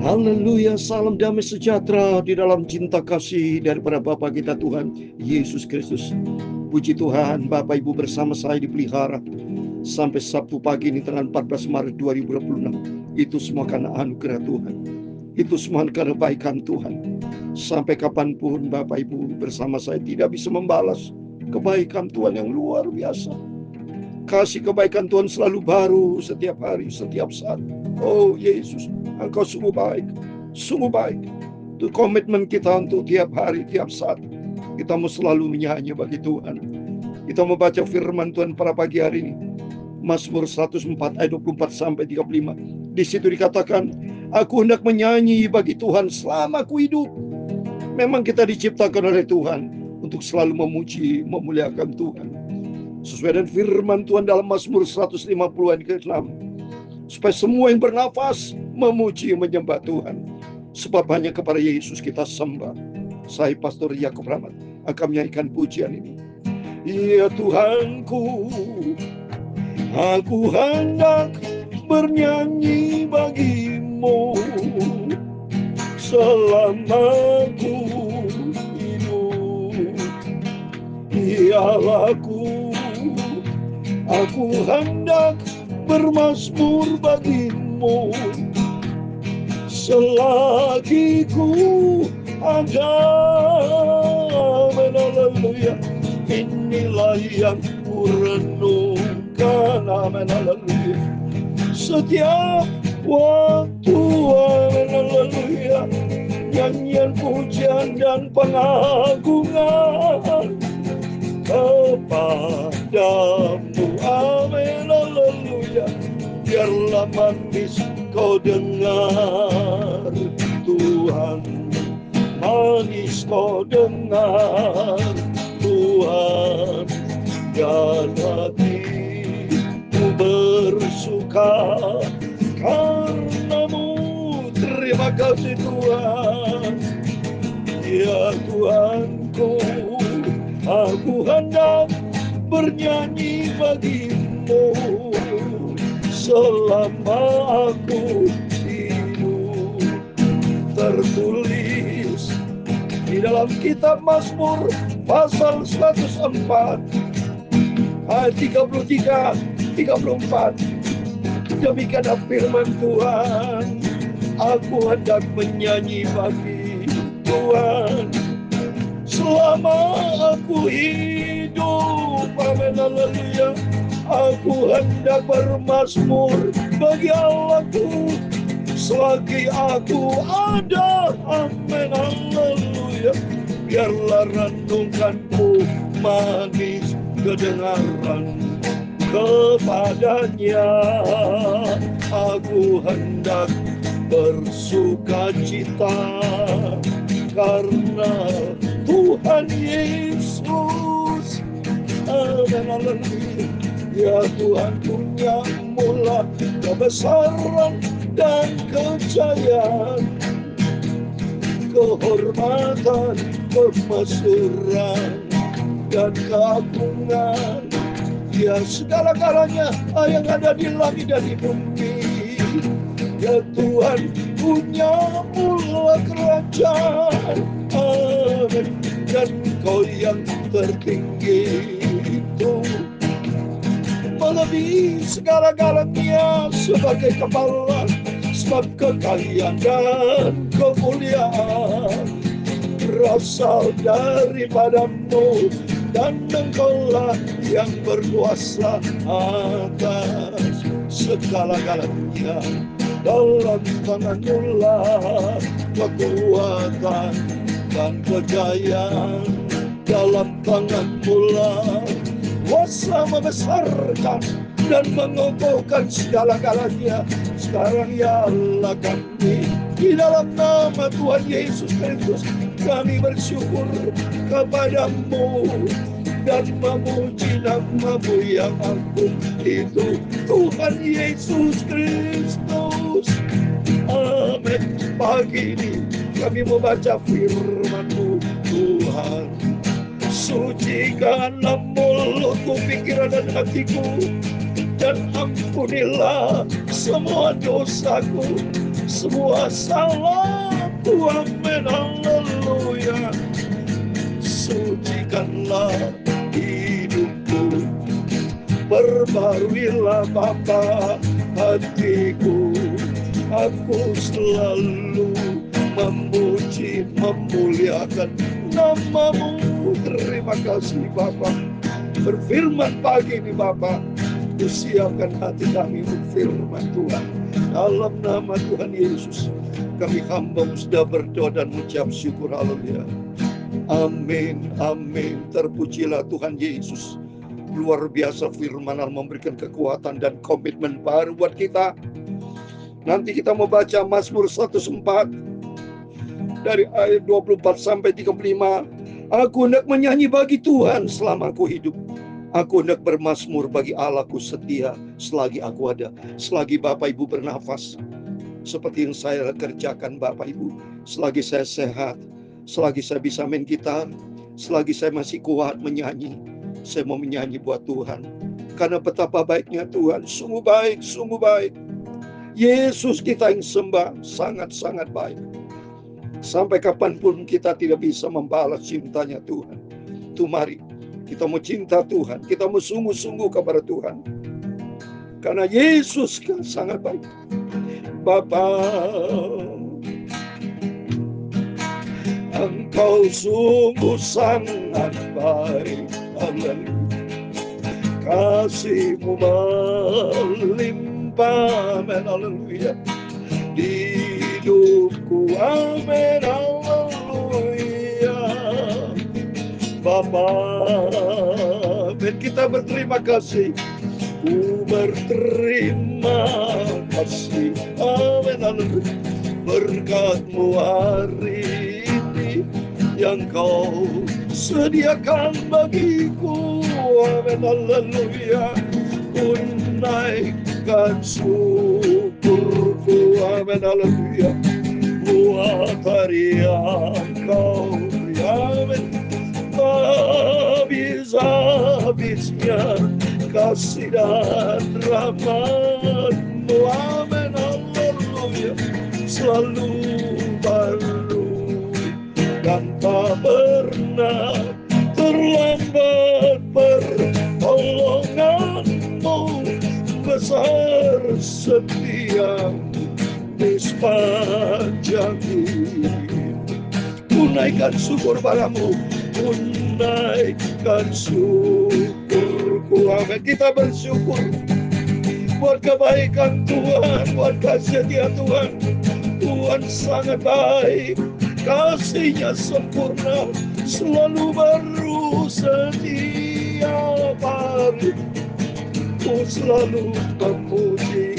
Haleluya, salam damai sejahtera di dalam cinta kasih daripada Bapa kita Tuhan Yesus Kristus. Puji Tuhan, Bapak Ibu bersama saya dipelihara sampai Sabtu pagi ini tanggal 14 Maret 2026. Itu semua karena anugerah Tuhan. Itu semua karena kebaikan Tuhan. Sampai kapanpun Bapak Ibu bersama saya tidak bisa membalas kebaikan Tuhan yang luar biasa. Kasih kebaikan Tuhan selalu baru setiap hari, setiap saat. Oh Yesus, Engkau sungguh baik, sungguh baik. Itu komitmen kita untuk tiap hari, tiap saat. Kita mau selalu menyanyi bagi Tuhan. Kita membaca firman Tuhan pada pagi hari ini. Mazmur 104 ayat 24 sampai 35. Di situ dikatakan, aku hendak menyanyi bagi Tuhan selama aku hidup. Memang kita diciptakan oleh Tuhan untuk selalu memuji, memuliakan Tuhan. Sesuai dengan firman Tuhan dalam Mazmur 150 ayat ke-6. Supaya semua yang bernafas memuji, menyembah Tuhan. Sebab hanya kepada Yesus kita sembah. Saya Pastor Yakub Rahmat akan menyanyikan pujian ini. Ya Tuhanku, aku hendak bernyanyi bagimu selama aku hidup. Ya aku hendak bermazmur bagimu selagi ku ada. Haleluya, inilah yang ku renungkan. Amin, haleluya. Setiap waktu, amin, haleluya, nyanyian pujian dan pengagungan kepadamu. Amin, haleluya. Biarlah manis kau dengar Tuhan, manis kau dengar Tuhan, dan hatiku bersuka karenamu. Terima kasih Tuhan. Ya Tuhanku, aku hendak bernyanyi bagimu selama aku hidup. Tertulis di dalam kitab Mazmur pasal 104 ayat 33, 34. Demikian firman Tuhan, aku hendak menyanyi bagi Tuhan selama aku hidup. Amin, haleluya. Aku hendak bermazmur bagi Allahku selagi aku ada. Amin, haleluya. Biarlah renunganku manis kedengaran kepadanya. Aku hendak bersuka cita karena Tuhan Yesus. Amin, haleluya. Ya Tuhan punya mula kebesaran dan kejayaan, kehormatan, kemasyuran, dan keagungan. Ya segala-galanya yang ada di langit dan di bumi. Ya Tuhan punya mula kerajaan. Amin. Dan Kau yang tertinggi itu melebihi segala-galanya sebagai kepala, sebab kekayaan dan kemuliaan berasal daripadamu, dan Engkaulah yang berkuasa atas segala-galanya. Dalam tanganmu lah kekuatan dan kejayaan, dalam tanganmu lah kuasa membesarkan dan mengokohkan segala-galanya. Sekarang ya Allah kami, di dalam nama Tuhan Yesus Kristus, kami bersyukur kepadamu dan memuji nama-Mu yang agung itu, Tuhan Yesus Kristus. Amin. Pagi ini kami membaca firman-Mu Tuhan. Sucikanlah mulutku, pikiran dan hatiku, dan ampunilah semua dosaku. semua salahku. Amin, haleluya. Sucikanlah hidupku, perbaruilah Bapa hatiku. Aku selalu memuji, memuliakan nama-Mu. Terima kasih Bapa. Berfirman pagi ini Bapa, siapkan hati kami untuk firman Tuhan. Dalam nama Tuhan Yesus, kami hamba sudah berdoa dan mengucap syukur. Haleluya. Amin, amin. Terpujilah Tuhan Yesus. Luar biasa firman Allah memberikan kekuatan dan komitmen baru buat kita. Nanti kita mau baca Mazmur 104 dari ayat 24 sampai 35. Aku hendak menyanyi bagi Tuhan selama aku hidup. Aku hendak bermazmur bagi Allahku setia selagi aku ada. Selagi Bapak Ibu bernafas, seperti yang saya kerjakan Bapak Ibu. Selagi saya sehat, selagi saya bisa main gitar, selagi saya masih kuat menyanyi, saya mau menyanyi buat Tuhan. Karena betapa baiknya Tuhan, sungguh baik, sungguh baik. Yesus kita yang sembah sangat-sangat baik. Sampai kapanpun kita tidak bisa membalas cintanya Tuhan. Tuh mari, kita mau cinta Tuhan, kita mau sungguh-sungguh kepada Tuhan. Karena Yesus kan sangat baik. Bapa, Engkau sungguh sangat baik. Amin. Kasih-Mu melimpah. Amin. Haleluya. Di hidupku. Amin. Haleluya. Bapa, amin. Kita berterima kasih. Ku berterima kasih. Amin. Haleluya. Berkat-Mu hari ini yang Kau sediakan bagiku. Amin. Haleluya. Ku naikkan syukurku. Amin. Haleluya. Buat hari yang Kau beri. Amin. Habis-habisnya kasih dan rahmat-Mu. Amin. Haleluya. Selalu baru dan tak pernah terlambat. Pertolongan-Mu besar setia-Mu di sepanjang hidup. Ku naikkan syukur padamu, ku naikkan syukurku. Amin. Kita bersyukur buat kebaikan Tuhan, buat kasih setia Tuhan. Tuhan sangat baik, kasih-Nya sempurna, selalu baru setiap hari. Ku selalu memuji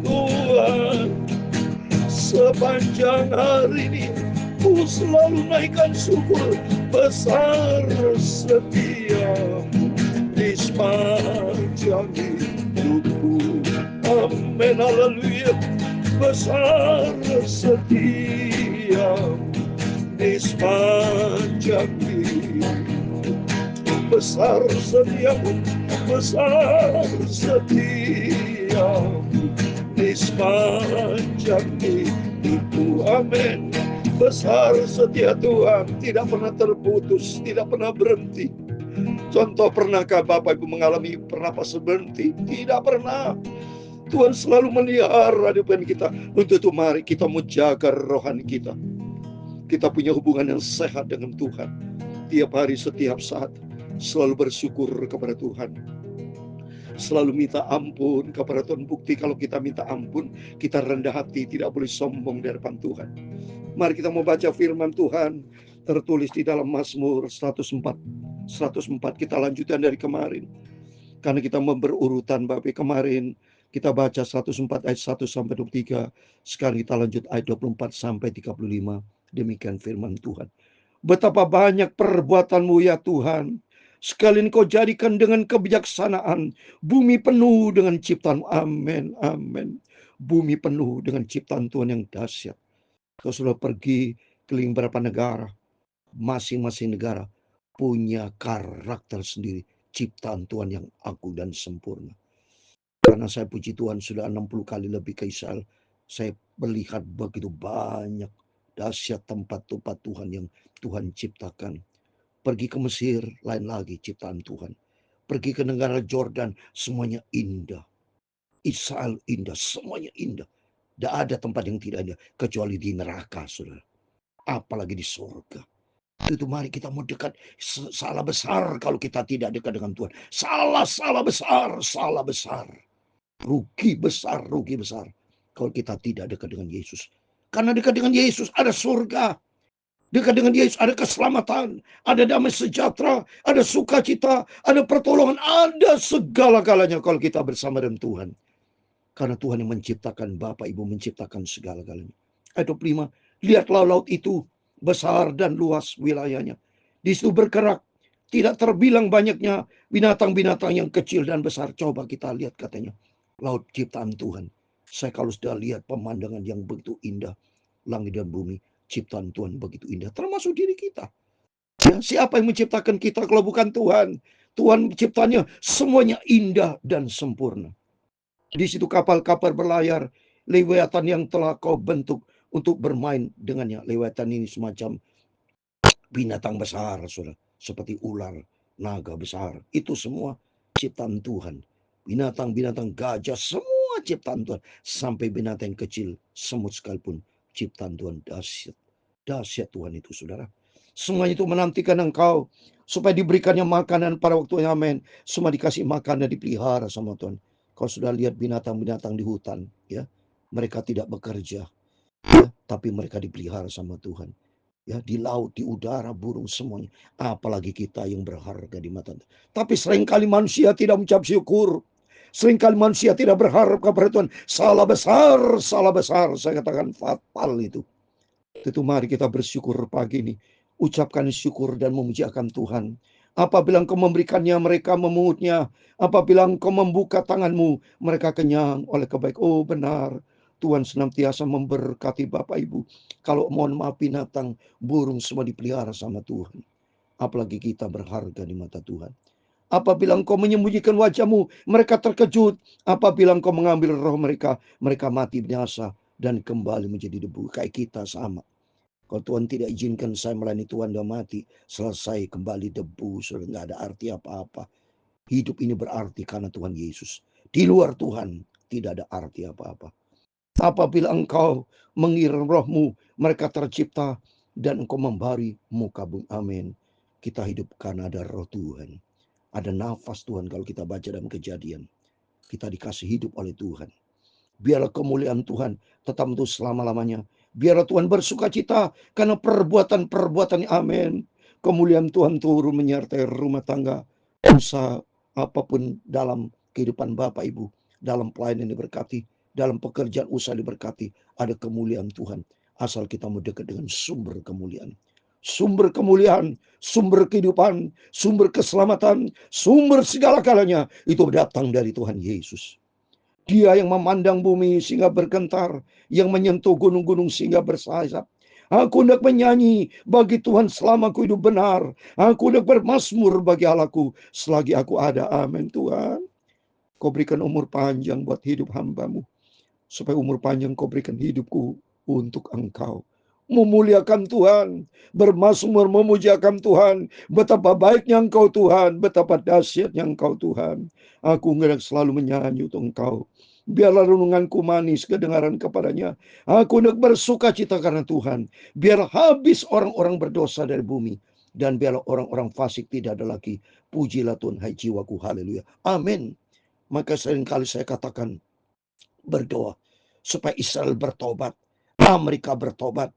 Tuhan sepanjang hari ini. Ku selalu naikkan syukur, besar setia-Mu di sepanjang hidupku. Amin. Haleluya. Besar setia-Mu di sepanjang hidup. Besar setia-Mu, besar setia-Mu di sepanjang hidupku. Amin. Besar setia Tuhan, tidak pernah terputus, tidak pernah berhenti. Contoh, pernahkah Bapak Ibu mengalami pernapasan berhenti? Tidak pernah. Tuhan selalu melihara hidup kita. Untuk itu mari kita menjaga rohani kita. Kita punya hubungan yang sehat dengan Tuhan. Tiap hari, setiap saat, selalu bersyukur kepada Tuhan. Selalu minta ampun kepada Tuhan. Bukti kalau kita minta ampun, kita rendah hati, tidak boleh sombong di hadapan Tuhan. Mari kita mau baca firman Tuhan tertulis di dalam Mazmur 104. Kita lanjutkan dari kemarin. Karena kita berurutan Bapak. Kemarin kita baca 104 ayat 1 sampai 23. Sekarang kita lanjut ayat 24 sampai 35. Demikian firman Tuhan. Betapa banyak perbuatan-Mu ya Tuhan. Sekalian Kau jadikan dengan kebijaksanaan. Bumi penuh dengan ciptaan. Amin. Amin. Bumi penuh dengan ciptaan Tuhan yang dahsyat. Kau sudah pergi keliling berapa negara. Masing-masing negara punya karakter sendiri. Ciptaan Tuhan yang agung dan sempurna. Karena saya puji Tuhan sudah 60 kali lebih ke Israel. Saya melihat begitu banyak dahsyat tempat-tempat Tuhan yang Tuhan ciptakan. Pergi ke Mesir, lain lagi ciptaan Tuhan. Pergi ke negara Jordan, semuanya indah. Israel indah, semuanya indah. Tidak ada tempat yang tidak indah, kecuali di neraka, saudara. Apalagi di surga. Itu mari kita mau dekat. Salah besar kalau kita tidak dekat dengan Tuhan. Salah besar, salah besar. Rugi besar kalau kita tidak dekat dengan Yesus. Karena dekat dengan Yesus ada surga. Dekat dengan Yesus ada keselamatan, ada damai sejahtera, ada sukacita, ada pertolongan, ada segala-galanya kalau kita bersama dengan Tuhan. Karena Tuhan yang menciptakan, Bapak Ibu menciptakan segala-galanya. Ayat 25, lihatlah laut itu besar dan luas wilayahnya. Di situ bergerak, tidak terbilang banyaknya binatang-binatang yang kecil dan besar. Coba kita lihat katanya, laut ciptaan Tuhan. Saya kalau sudah lihat pemandangan yang begitu indah, langit dan bumi, ciptaan Tuhan begitu indah, termasuk diri kita. Ya, siapa yang menciptakan kita kalau bukan Tuhan? Tuhan ciptanya semuanya indah dan sempurna. Di situ kapal-kapal berlayar, Lewiatan yang telah kau bentuk untuk bermain dengannya. Lewiatan ini semacam binatang besar, saudara, seperti ular, naga besar. Itu semua ciptaan Tuhan. Binatang-binatang gajah, semua ciptaan Tuhan. Sampai binatang kecil, semut sekalipun, ciptaan Tuhan. Dahsyat. Dahsyat Tuhan itu, saudara. Semuanya itu menantikan engkau supaya diberikannya makanan pada waktunya. Amin. Semua dikasih makanan, dipelihara sama Tuhan. Kau sudah lihat binatang-binatang di hutan, ya, mereka tidak bekerja, ya, tapi mereka dipelihara sama Tuhan. Ya, di laut, di udara, burung semuanya. Apalagi kita yang berharga di mata Tuhan. Tapi seringkali manusia tidak mengucap syukur. Seringkali manusia tidak berharap kepada Tuhan. Salah besar, salah besar. Saya katakan fatal itu. Itu mari kita bersyukur pagi ini. Ucapkan syukur dan memujiakan Tuhan. Apabila engkau memberikannya, mereka memungutnya. Apabila engkau membuka tanganmu, mereka kenyang oleh kebaikan. Oh benar, Tuhan senantiasa memberkati Bapak Ibu. Kalau mohon maaf binatang, burung semua dipelihara sama Tuhan. Apalagi kita berharga di mata Tuhan. Apabila engkau menyembunyikan wajahmu, mereka terkejut. Apabila engkau mengambil roh mereka, mereka mati binasa dan kembali menjadi debu. Kayak kita sama. Kalau Tuhan tidak izinkan saya melayani Tuhan dan mati, selesai kembali debu, sudah nggak ada arti apa-apa. Hidup ini berarti karena Tuhan Yesus. Di luar Tuhan tidak ada arti apa-apa. Apabila engkau mengirim rohmu, mereka tercipta dan engkau memberi muka bumi. Amin. Kita hidup karena ada roh Tuhan. Ada nafas Tuhan kalau kita baca dalam Kejadian. Kita dikasih hidup oleh Tuhan. Biarlah kemuliaan Tuhan tetap untuk selama-lamanya. Biarlah Tuhan bersuka cita karena perbuatan-perbuatan. Amin. Kemuliaan Tuhan turun menyertai rumah tangga, usaha, apapun dalam kehidupan Bapak Ibu, dalam pelayanan diberkati, dalam pekerjaan usaha diberkati, ada kemuliaan Tuhan. Asal kita mau dekat dengan sumber kemuliaan. Sumber kemuliaan, sumber kehidupan, sumber keselamatan, sumber segala-galanya itu datang dari Tuhan Yesus. Dia yang memandang bumi sehingga bergentar, yang menyentuh gunung-gunung sehingga bersayap. Aku hendak menyanyi bagi Tuhan selama aku hidup benar. Aku hendak bermazmur bagi Allahku selagi aku ada. Amin Tuhan. Kau berikan umur panjang buat hidup hambamu. Supaya umur panjang kau berikan hidupku untuk engkau. Memuliakan Tuhan, bermazmur memujiakan Tuhan. Betapa baiknya engkau Tuhan, betapa dahsyatnya engkau Tuhan. Aku hendak selalu menyanyi untuk engkau. Biarlah renunganku manis kedengaran kepadanya. Aku hendak bersuka cita karena Tuhan. Biar habis orang-orang berdosa dari bumi. Dan biarlah orang-orang fasik tidak ada lagi. Pujilah Tuhan, hai jiwaku, haleluya. Amin. Maka seringkali saya katakan, berdoa supaya Israel bertobat, Amerika bertobat,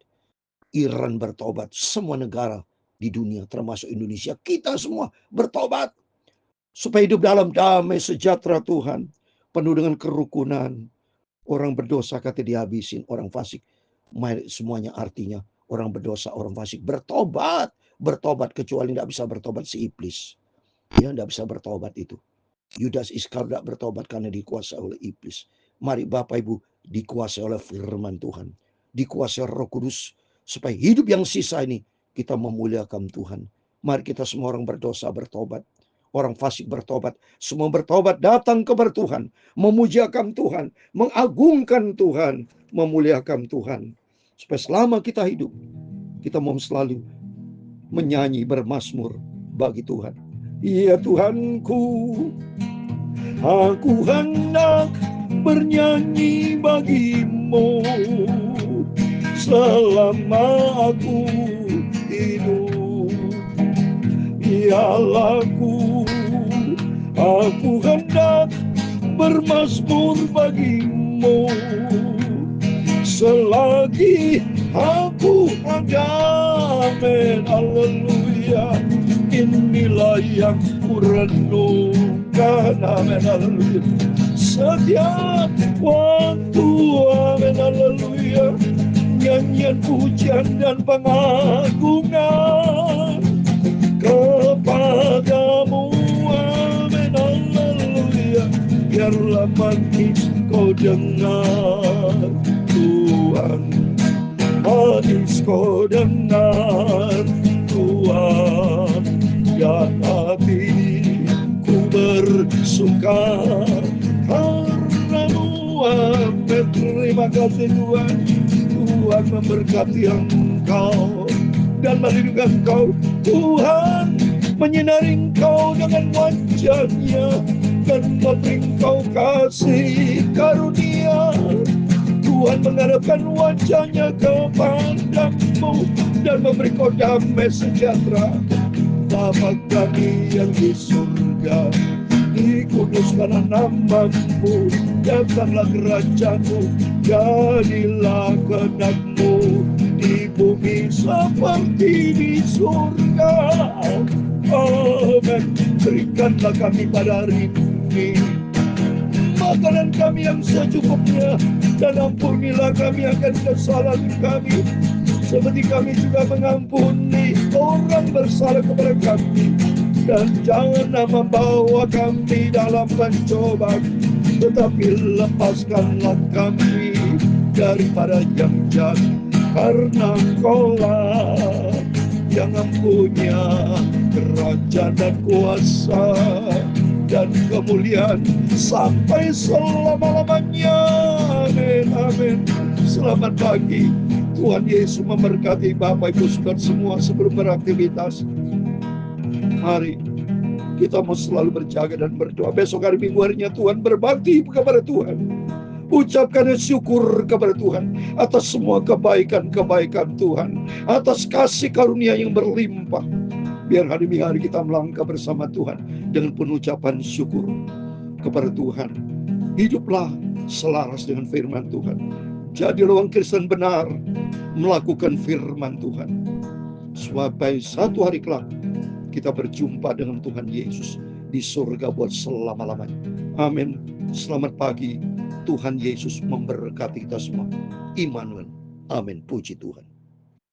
Iran bertobat, semua negara di dunia termasuk Indonesia, kita semua bertobat supaya hidup dalam damai sejahtera Tuhan, penuh dengan kerukunan. Orang berdosa kata dihabisin, orang fasik semuanya artinya orang berdosa, orang fasik bertobat, kecuali tidak bisa bertobat si iblis. Ya, tidak bisa bertobat itu. Yudas Iskariot tidak bertobat karena dikuasai oleh iblis. Mari Bapak Ibu dikuasai oleh firman Tuhan, dikuasai Roh Kudus, supaya hidup yang sisa ini kita memuliakan Tuhan. Mari kita semua orang berdosa bertobat. Orang fasik bertobat. Semua bertobat datang kepada Tuhan. Memujiakan Tuhan. Mengagungkan Tuhan. Memuliakan Tuhan. Supaya selama kita hidup, kita mau selalu menyanyi bermazmur bagi Tuhan. Ya Tuhanku, aku hendak bernyanyi bagimu selama aku hidup. Ya Allahku, aku hendak bermazmur bagimu selagi aku ada. Amin, haleluya. Inilah yang kurenungkan. Amin, haleluya. Setiap waktu, amin, haleluya. Nyanyian pujian dan pengagungan kepadamu, amin, haleluya. Biarlah manis kau dengar Tuhan, manis kau dengar Tuhan, dan hatiku bersuka karenamu, amin. Terima kasih Tuhan. Tuhan memberkati engkau dan melindungi engkau. Tuhan menyinari engkau dengan wajah-Nya dan memberi engkau kasih karunia. Tuhan menghadapkan wajah-Nya kepadamu dan memberi kau damai sejahtera. Bapa kami yang di surga, dikuduskanlah namamu, datanglah kerajaan-Mu, jadilah kehendak-Mu di bumi seperti di surga. Amin. Berikanlah kami pada hari ini makanan kami yang secukupnya, dan ampunilah kami akan kesalahan kami, seperti kami juga mengampuni orang bersalah kepada kami. Dan janganlah membawa kami dalam pencobaan, tetapi lepaskanlah kami daripada yang jahat, karena Engkau-lah yang mempunyai kerajaan dan kuasa dan kemuliaan sampai selama-lamanya. Amin, amin. Selamat pagi. Tuhan Yesus memberkati Bapak Ibu Saudara semua. Sebelum beraktivitas, mari kita mau selalu berjaga dan berdoa. Besok hari Minggu harinya Tuhan, berbakti kepada Tuhan. Ucapkan syukur kepada Tuhan atas semua kebaikan-kebaikan Tuhan, atas kasih karunia yang berlimpah. Biar hari Minggu hari kita melangkah bersama Tuhan dengan penuh ucapan syukur kepada Tuhan. Hiduplah selaras dengan firman Tuhan. Jadilah orang Kristen benar, melakukan firman Tuhan, supaya satu hari kelak kita berjumpa dengan Tuhan Yesus di surga buat selama-lamanya. Amin. Selamat pagi. Tuhan Yesus memberkati kita semua. Immanuel. Amin. Puji Tuhan.